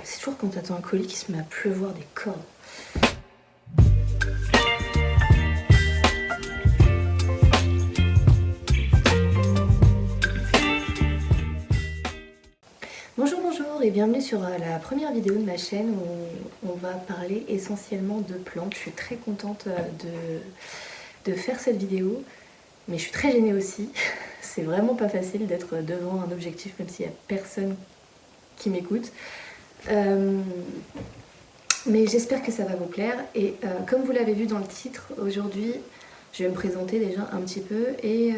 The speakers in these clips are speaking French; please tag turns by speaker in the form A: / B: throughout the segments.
A: C'est toujours quand t'attends un colis qui se met à pleuvoir des cordes. Bonjour et bienvenue sur la première vidéo de ma chaîne où on va parler essentiellement de plantes. Je suis très contente de faire cette vidéo, mais je suis très gênée aussi. C'est vraiment pas facile d'être devant un objectif même s'il n'y a personne qui m'écoute. Mais j'espère que ça va vous plaire et comme vous l'avez vu dans le titre, aujourd'hui je vais me présenter déjà un petit peu et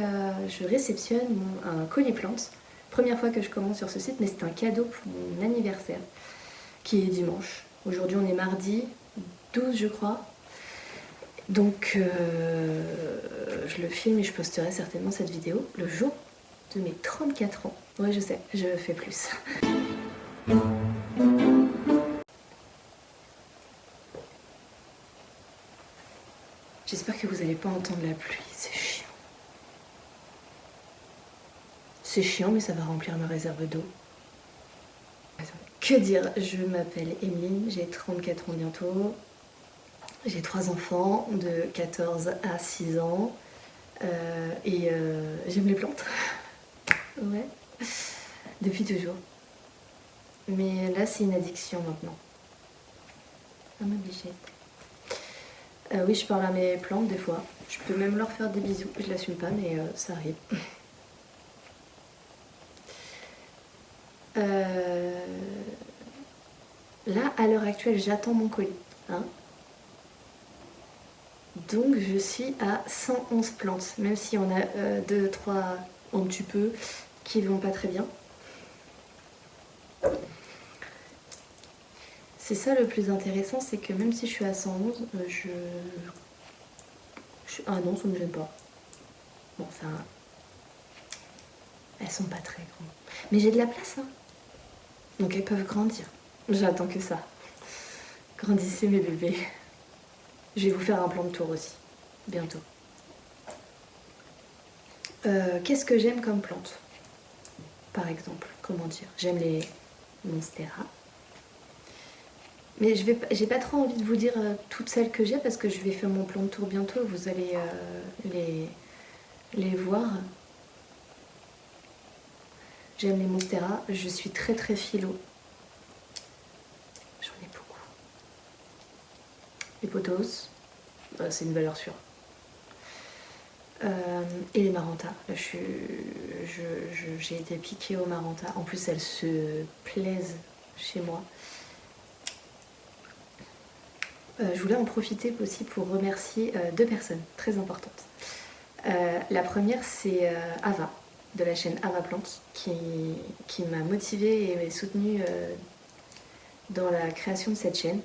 A: je réceptionne un colis plante. Première fois que je commence sur ce site, mais c'est un cadeau pour mon anniversaire qui est dimanche. Aujourd'hui on est mardi 12 je crois. Donc je le filme et je posterai certainement cette vidéo le jour de mes 34 ans. Ouais je sais, je fais plus. J'espère que vous n'allez pas entendre la pluie, c'est chiant. C'est chiant, mais ça va remplir ma réserve d'eau. Que dire, je m'appelle Emeline, j'ai 34 ans bientôt. J'ai 3 enfants de 14 à 6 ans. Et j'aime les plantes. Ouais. Depuis toujours. Mais là, c'est une addiction maintenant. Ah ma bichette. Oui, je parle à mes plantes des fois. Je peux même leur faire des bisous. Je l'assume pas, mais ça arrive. Là, à l'heure actuelle, j'attends mon colis. Hein. Donc, je suis à 111 plantes. Même si on a 2, 3, un petit peu, qui vont pas très bien. C'est ça le plus intéressant, c'est que même si je suis à 111, ah non, ça ne me gêne pas. Bon, ça... Elles sont pas très grandes. Mais j'ai de la place, hein. Donc elles peuvent grandir. J'attends que ça. Grandissez mes bébés. Je vais vous faire un plan de tour aussi, bientôt. Qu'est-ce que j'aime comme plante? Par exemple, comment dire? J'aime les monstera. Mais j'ai pas trop envie de vous dire toutes celles que j'ai parce que je vais faire mon plan de tour bientôt. Vous allez les voir. J'aime les monstera. Je suis très très philo. J'en ai beaucoup. Les pothos, c'est une valeur sûre. Et les marantas. J'ai été piquée aux marantas. En plus, elles se plaisent chez moi. Je voulais en profiter aussi pour remercier 2 personnes très importantes. La première, c'est Ava, de la chaîne Ava Plante, qui m'a motivée et soutenue dans la création de cette chaîne.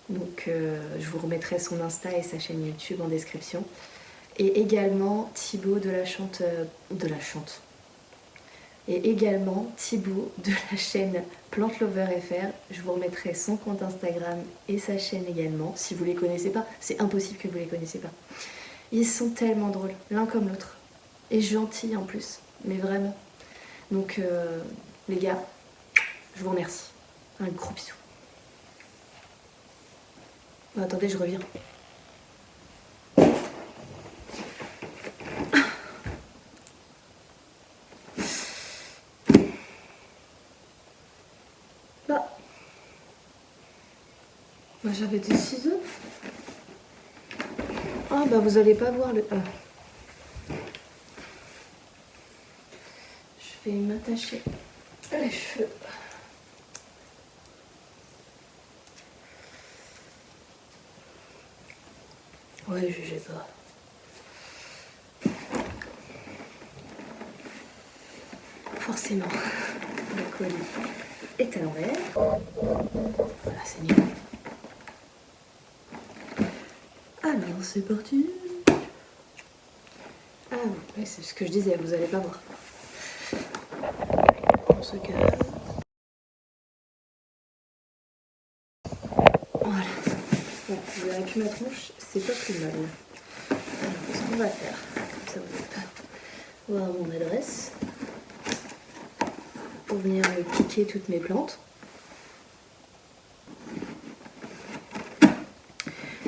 A: Donc je vous remettrai son Insta et sa chaîne YouTube en description. Et également Thibaut de la Chante. Et également Thibaut de la chaîne Plante Lover FR. Je vous remettrai son compte Instagram et sa chaîne également. Si vous ne les connaissez pas, c'est impossible que vous ne les connaissez pas. Ils sont tellement drôles, l'un comme l'autre. Et gentils en plus, mais vraiment. Donc les gars, je vous remercie. Un gros bisou. Oh, attendez, je reviens. Bah, j'avais des ciseaux. Ah bah vous allez pas voir le... Je vais m'attacher les cheveux. Ouais, jugez pas. Forcément, le colis est à l'envers. Voilà, c'est mieux. Alors, c'est parti. Ah oui, c'est ce que je disais, vous allez pas voir. On se calme. Voilà. Bon, je verrai plus ma tronche, c'est pas plus mal. Alors, ce qu'on va faire, comme ça vous n'allez pas voir mon adresse, pour venir piquer toutes mes plantes.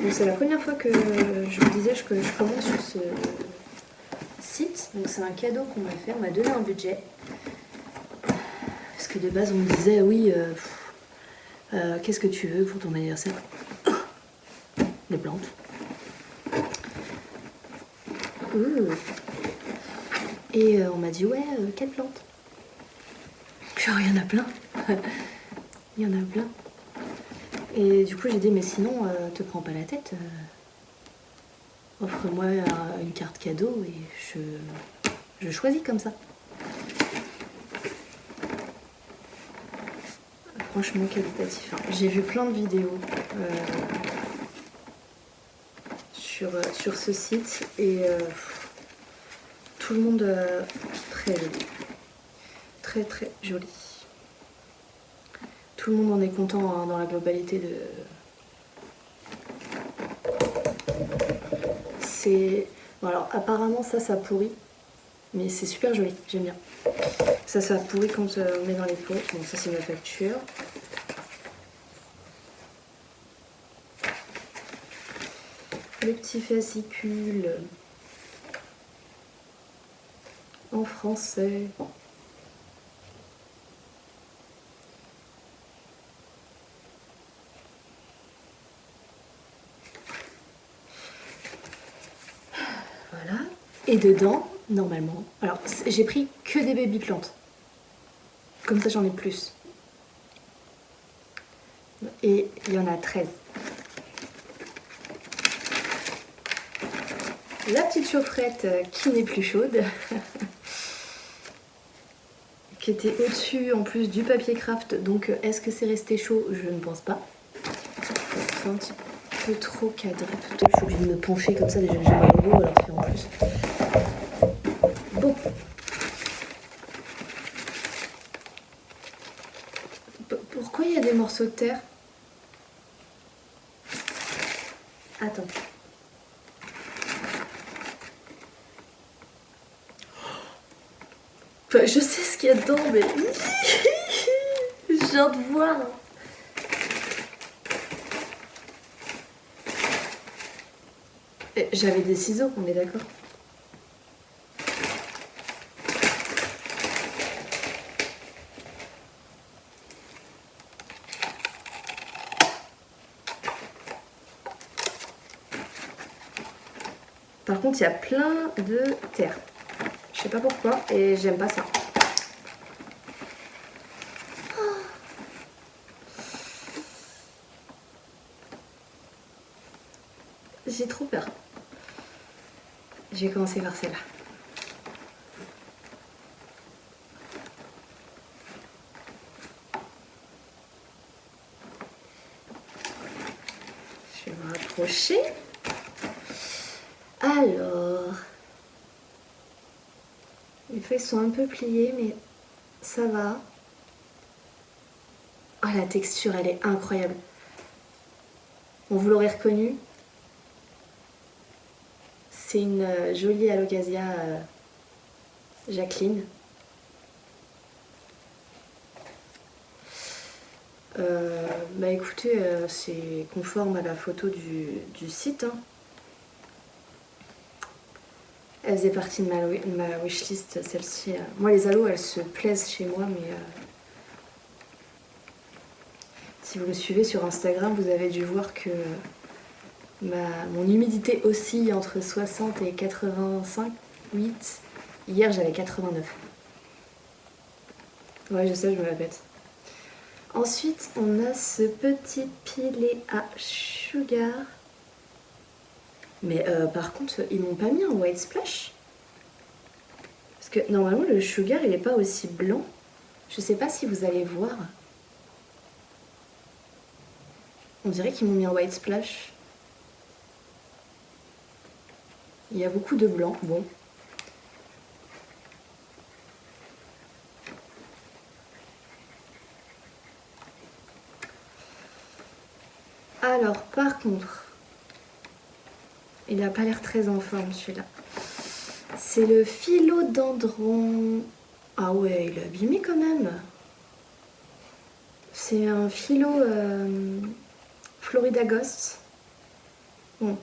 A: Donc c'est la première fois que je vous disais que je commande sur ce site. Donc c'est un cadeau qu'on m'a fait, on m'a donné un budget. Parce que de base on me disait oui, qu'est-ce que tu veux pour ton anniversaire? Des plantes. Ouh. Et on m'a dit ouais, quelle plante? Genre il y en a plein. Il y en a plein. Et du coup j'ai dit mais sinon te prends pas la tête. Offre-moi une carte cadeau et je choisis comme ça. Franchement qualitatif. Hein. J'ai vu plein de vidéos sur ce site et tout le monde très joli. Très très joli. Tout le monde en est content hein, dans la globalité de... C'est... Bon alors apparemment ça pourrit, mais c'est super joli, j'aime bien. Ça pourrit quand on met dans les pots. Bon ça c'est ma facture. Le petit fascicule en français. Voilà. Et dedans, normalement, alors j'ai pris que des baby plantes. Comme ça j'en ai plus. Et il y en a 13. La petite chaufferette qui n'est plus chaude. Qui était au-dessus en plus du papier craft. Donc est-ce que c'est resté chaud? Je ne pense pas. C'est un petit peu trop cadré. Peut-être que je suis obligée de me pencher comme ça. Déjà j'ai mal au dos alors que en plus. Bon. Pourquoi il y a des morceaux de terre? Attends. Enfin, je sais ce qu'il y a dedans, mais... je viens de voir. J'avais des ciseaux, on est d'accord? Par contre, il y a plein de terre. Je sais pas pourquoi et j'aime pas ça. J'ai trop peur. Je vais commencer par celle-là. Je vais me rapprocher. Alors, les feuilles sont un peu pliées, mais ça va. Oh, la texture, elle est incroyable. Bon, vous l'aurez reconnu. C'est une jolie Alocasia Jacqueline. Bah écoutez, c'est conforme à la photo du site. Hein. Elle faisait partie de ma wishlist, celle-ci. Moi, les aloes, elles se plaisent chez moi, mais si vous me suivez sur Instagram, vous avez dû voir que mon humidité oscille entre 60 et 85, 8. Hier, j'avais 89. Ouais, je sais, je me répète. Ensuite, on a ce petit pilet à sugar. Mais par contre, ils m'ont pas mis un white splash. Parce que normalement, le sugar, il n'est pas aussi blanc. Je sais pas si vous allez voir. On dirait qu'ils m'ont mis un white splash. Il y a beaucoup de blanc. Bon. Alors, par contre, il n'a pas l'air très en forme celui-là. C'est le philodendron. Ah ouais, il est abîmé quand même. C'est un philo Florida Ghost. Bon.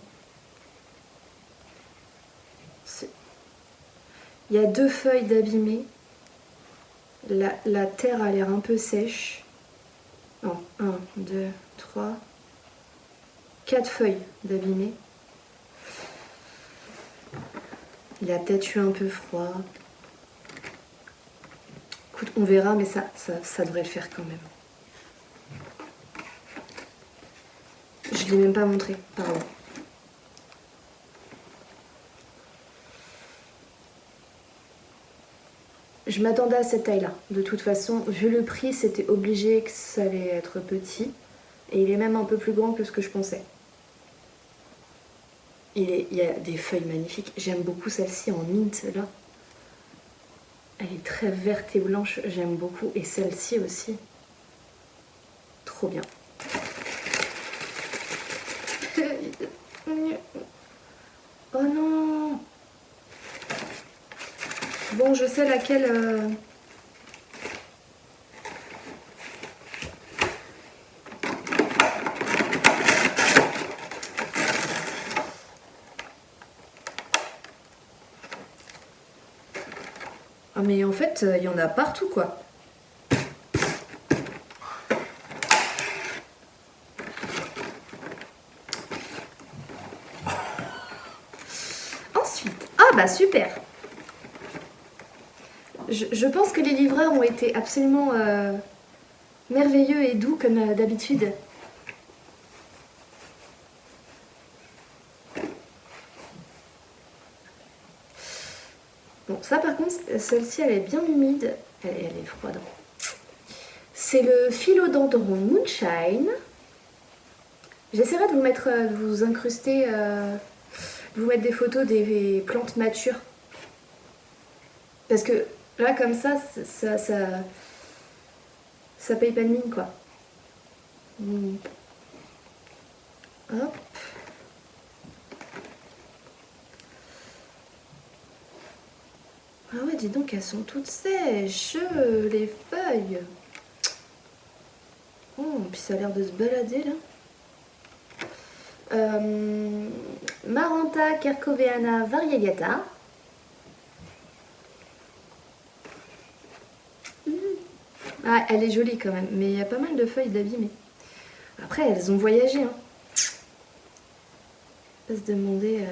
A: Il y a 2 feuilles d'abîmées. La terre a l'air un peu sèche. Non, 1, 2, 3, 4 feuilles d'abîmées. Il a peut-être eu un peu froid. Écoute, on verra, mais ça devrait le faire quand même. Je ne l'ai même pas montré, pardon. Je m'attendais à cette taille-là. De toute façon, vu le prix, c'était obligé que ça allait être petit. Et il est même un peu plus grand que ce que je pensais. Il y a des feuilles magnifiques. J'aime beaucoup celle-ci en mint, là. Elle est très verte et blanche, j'aime beaucoup. Et celle-ci aussi. Trop bien. Oh non! Bon, je sais laquelle... Ah mais en fait, il y en a partout quoi. Ensuite, ah bah super. Je pense que les livreurs ont été absolument merveilleux et doux comme d'habitude. Bon, ça par contre, celle-ci elle est bien humide. Elle est froide. C'est le philodendron Moonshine. J'essaierai de vous mettre, de vous incruster, de vous mettre des photos des plantes matures. Parce que là, comme ça paye pas de mine, quoi. Hop. Ah ouais, dis donc, elles sont toutes sèches, les feuilles. Oh, puis ça a l'air de se balader, là. Maranta Kerkoveana variegata. Ah, elle est jolie quand même, mais il y a pas mal de feuilles d'abîmées. Après, elles ont voyagé, hein. On peut se demander...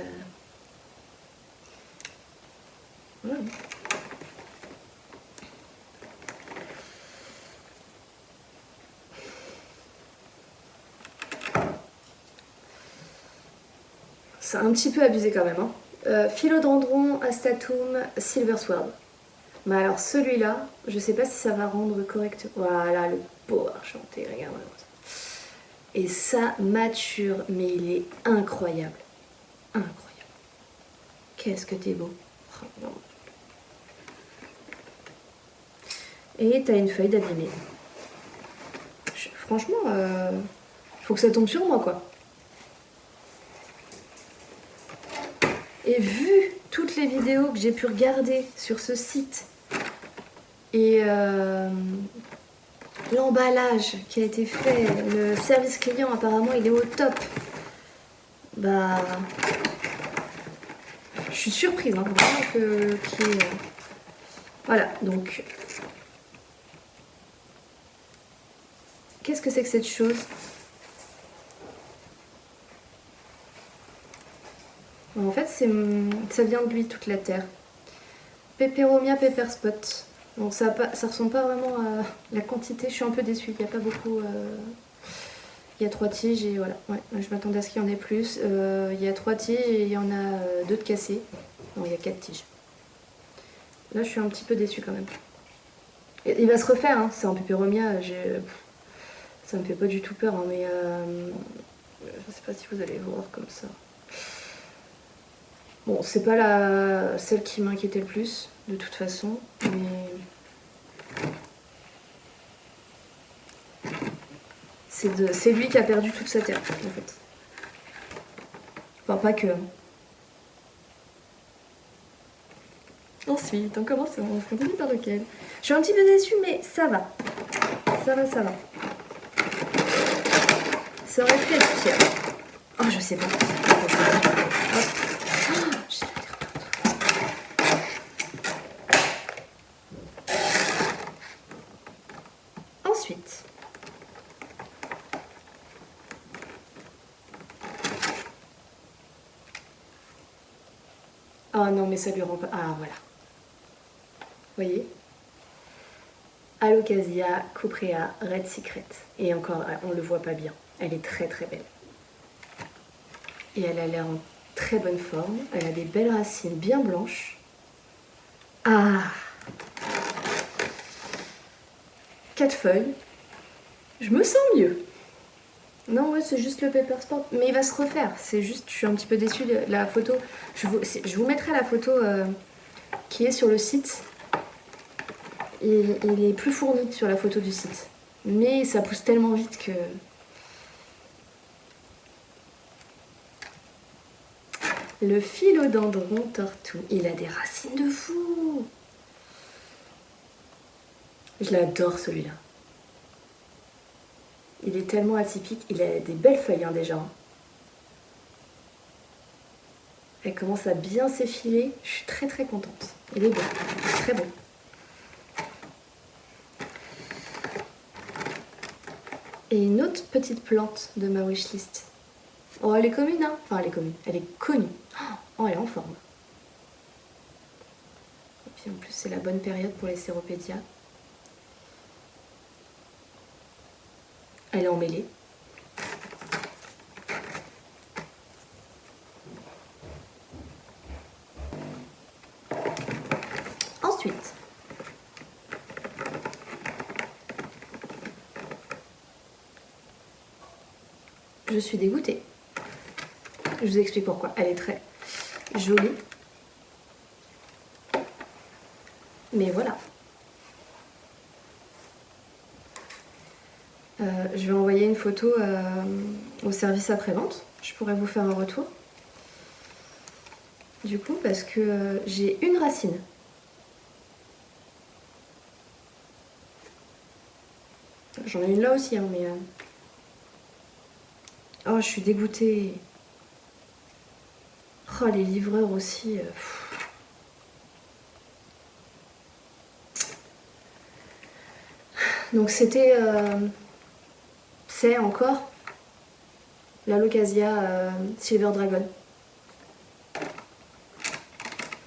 A: Voilà. C'est un petit peu abusé quand même, hein. Philodendron Astatum Silver Sword. Mais alors celui-là, je sais pas si ça va rendre correct. Voilà, le beau enchanté, regarde. Et ça mature, mais il est incroyable. Incroyable. Qu'est-ce que t'es beau. Oh, non. Et t'as une feuille d'abîmée. Franchement, faut que ça tombe sur moi, quoi. Et vu toutes les vidéos que j'ai pu regarder sur ce site et l'emballage qui a été fait, le service client apparemment il est au top. Bah, je suis surprise, hein, vraiment qu'il y ait, voilà, donc qu'est-ce que c'est que cette chose? En fait, ça vient de lui, toute la terre. Peperomia Pepper Spot. Donc ça ressemble pas vraiment à la quantité. Je suis un peu déçue. Il n'y a pas beaucoup. Il y a 3 tiges et voilà. Ouais, je m'attendais à ce qu'il y en ait plus. Il y a 3 tiges et il y en a 2 de cassées. Non, il y a 4 tiges. Là, je suis un petit peu déçue quand même. Il va se refaire, hein. C'est un Peperomia. Ça me fait pas du tout peur, hein, mais je sais pas si vous allez voir comme ça. Bon, c'est pas celle qui m'inquiétait le plus, de toute façon, mais... C'est lui qui a perdu toute sa terre, en fait. Enfin, pas que. Ensuite, on commence, on continue par lequel? Je suis un petit peu déçue, mais ça va. Ça va, ça va. Ça aurait pu être pire. Oh, je sais pas. J'ai la terre partout. Ensuite, oh non, mais ça lui rend pas. Ah voilà. Vous voyez? Alocasia cuprea Red Secret. Et encore, on le voit pas bien. Elle est très très belle. Et elle a l'air en très bonne forme. Elle a des belles racines bien blanches. Ah! 4 feuilles. Je me sens mieux. Non, ouais, c'est juste le Paper Sport. Mais il va se refaire. C'est juste, je suis un petit peu déçue de la photo. Je vous mettrai la photo qui est sur le site. Il est plus fourni sur la photo du site. Mais ça pousse tellement vite que... Le philodendron tortue, il a des racines de fou. Je l'adore celui-là. Il est tellement atypique, il a des belles feuilles hein, déjà. Elle commence à bien s'effiler, je suis très très contente. Il est beau, très beau. Et une autre petite plante de ma wishlist. Oh, elle est commune, hein. Enfin, elle est commune, elle est connue. Oh, elle est en forme. Et puis en plus, c'est la bonne période pour les séropédias. Elle est emmêlée. Ensuite, je suis dégoûtée. Je vous explique pourquoi. Elle est très jolie. Mais voilà. Je vais envoyer une photo au service après-vente. Je pourrais vous faire un retour. Du coup, parce que j'ai une racine. J'en ai une là aussi, hein, mais... Oh, je suis dégoûtée. Oh, les livreurs aussi. Donc c'était... c'est encore l'Alocasia Silver Dragon.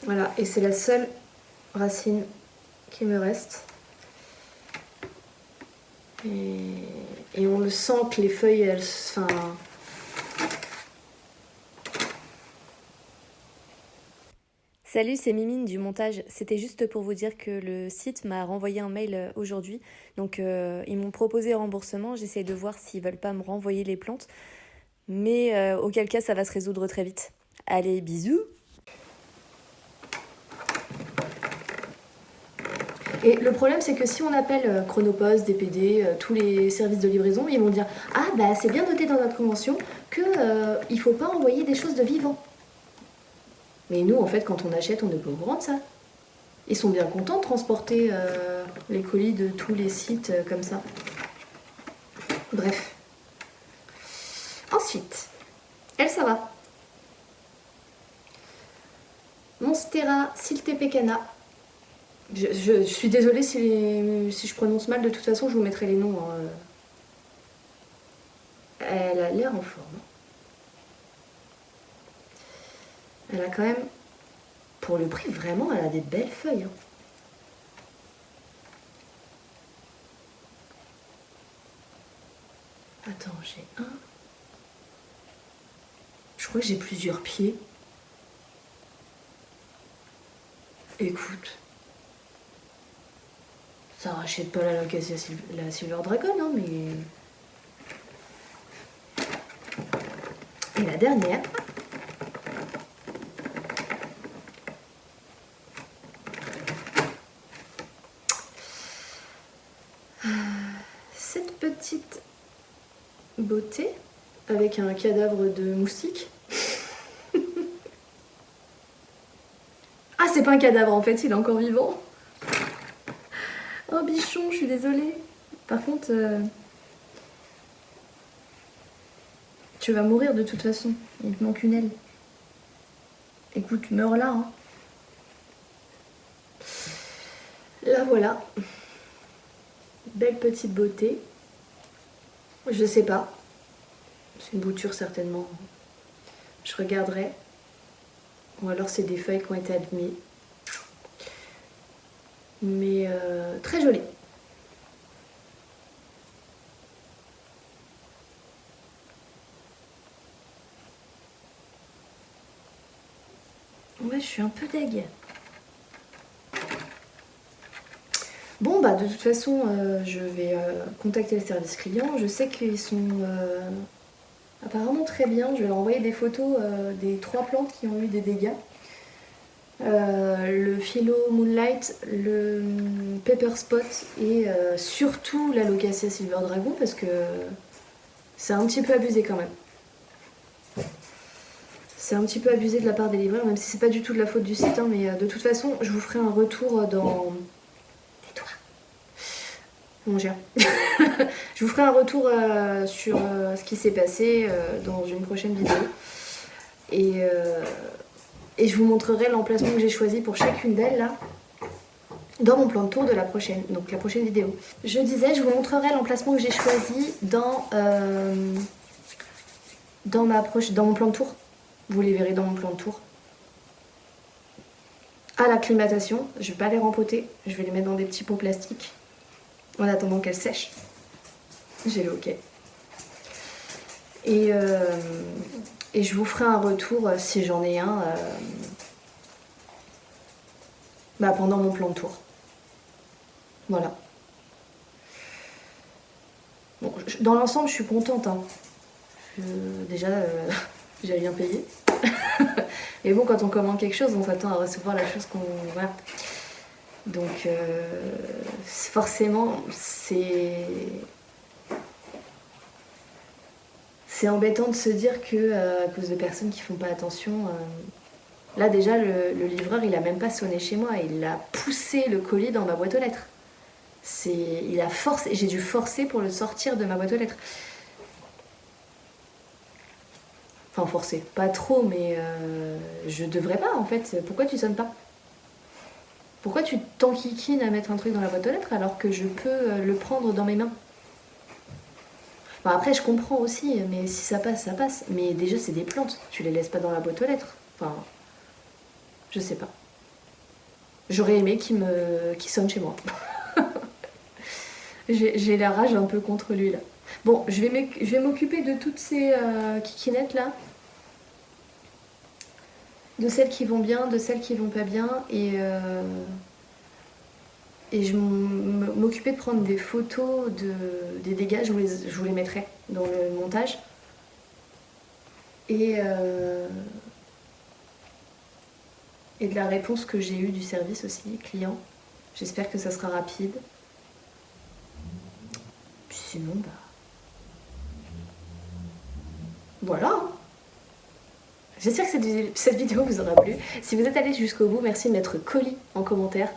A: Voilà, et c'est la seule racine qui me reste. Et on le sent que les feuilles, elles... Enfin...
B: Salut, c'est Mimine du montage. C'était juste pour vous dire que le site m'a renvoyé un mail aujourd'hui. Donc ils m'ont proposé remboursement. J'essaie de voir s'ils veulent pas me renvoyer les plantes. Mais auquel cas ça va se résoudre très vite. Allez, bisous!
A: Et le problème, c'est que si on appelle Chronopost, DPD, tous les services de livraison, ils vont dire « Ah, bah c'est bien noté dans notre convention qu'il ne faut pas envoyer des choses de vivant. » Mais nous, en fait, quand on achète, on n'est pas au courant de ça. Ils sont bien contents de transporter les colis de tous les sites comme ça. Bref. Ensuite, elle, ça va. Monstera siltepecana. Je suis désolée si je prononce mal, de toute façon, je vous mettrai les noms. Hein. Elle a l'air en forme. Elle a quand même, pour le prix, vraiment, elle a des belles feuilles. Hein. Attends, j'ai un... Je crois que j'ai plusieurs pieds. Écoute. Ça rachète pas la Silver Dragon, hein, mais... Et la dernière... Cette petite beauté, avec un cadavre de moustique. Ah, c'est pas un cadavre en fait, il est encore vivant. Oh bichon, je suis désolée. Par contre, Tu vas mourir de toute façon. Il te manque une aile. Écoute, meurs là. Hein. Là voilà. Belle petite beauté. Je sais pas. C'est une bouture certainement. Je regarderai. Ou alors c'est des feuilles qui ont été abîmées. Mais très jolie. Ouais, je suis un peu deg. Bon, bah de toute façon, je vais contacter le service client. Je sais qu'ils sont apparemment très bien. Je vais leur envoyer des photos des 3 plantes qui ont eu des dégâts. Le Philo Moonlight, le Pepper Spot et surtout la Locasia Silver Dragon parce que c'est un petit peu abusé quand même. C'est un petit peu abusé de la part des livreurs, même si c'est pas du tout de la faute du site, hein, mais de toute façon, je vous ferai un retour dans... Tais-toi. Mon gère. Je vous ferai un retour sur ce qui s'est passé dans une prochaine vidéo. Et je vous montrerai l'emplacement que j'ai choisi pour chacune d'elles, là, dans mon plan de tour de la prochaine, donc la prochaine vidéo. Je disais, je vous montrerai l'emplacement que j'ai choisi dans mon plan de tour. Vous les verrez dans mon plan de tour. À l'acclimatation, je vais pas les rempoter, je vais les mettre dans des petits pots plastiques en attendant qu'elles sèchent. J'ai le OK. Et je vous ferai un retour si j'en ai un pendant mon plan de tour. Voilà. Bon, dans l'ensemble, je suis contente. Hein. Déjà, j'ai bien payé. Et bon, quand on commande quelque chose, on s'attend à recevoir la chose qu'on... Voilà. Donc, forcément, c'est embêtant de se dire que à cause de personnes qui font pas attention... Là, déjà, le livreur, il a même pas sonné chez moi. Il a poussé le colis dans ma boîte aux lettres. Il a forcé... J'ai dû forcer pour le sortir de ma boîte aux lettres. Enfin, forcer, pas trop, mais je devrais pas en fait. Pourquoi tu sonnes pas? Pourquoi tu t'enquiquines à mettre un truc dans la boîte aux lettres alors que je peux le prendre dans mes mains? Enfin, après, je comprends aussi, mais si ça passe, ça passe. Mais déjà, c'est des plantes, tu les laisses pas dans la boîte aux lettres. Enfin, je sais pas. J'aurais aimé qu'il sonne chez moi. J'ai la rage un peu contre lui là. Bon, je vais m'occuper de toutes ces kikinettes là. De celles qui vont bien, de celles qui vont pas bien. Et je m'occuper de prendre des photos des dégâts. Je vous les mettrai dans le montage. Et de la réponse que j'ai eue du service aussi, client. J'espère que ça sera rapide. Puis sinon, bah... Voilà. J'espère que cette vidéo vous aura plu. Si vous êtes allé jusqu'au bout, merci de mettre colis en commentaire.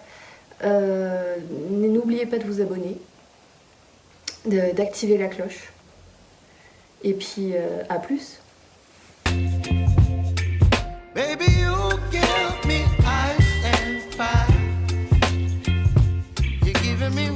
A: N'oubliez pas de vous abonner, d'activer la cloche. Et puis, à plus. Baby, you give me ice and fire. You're giving me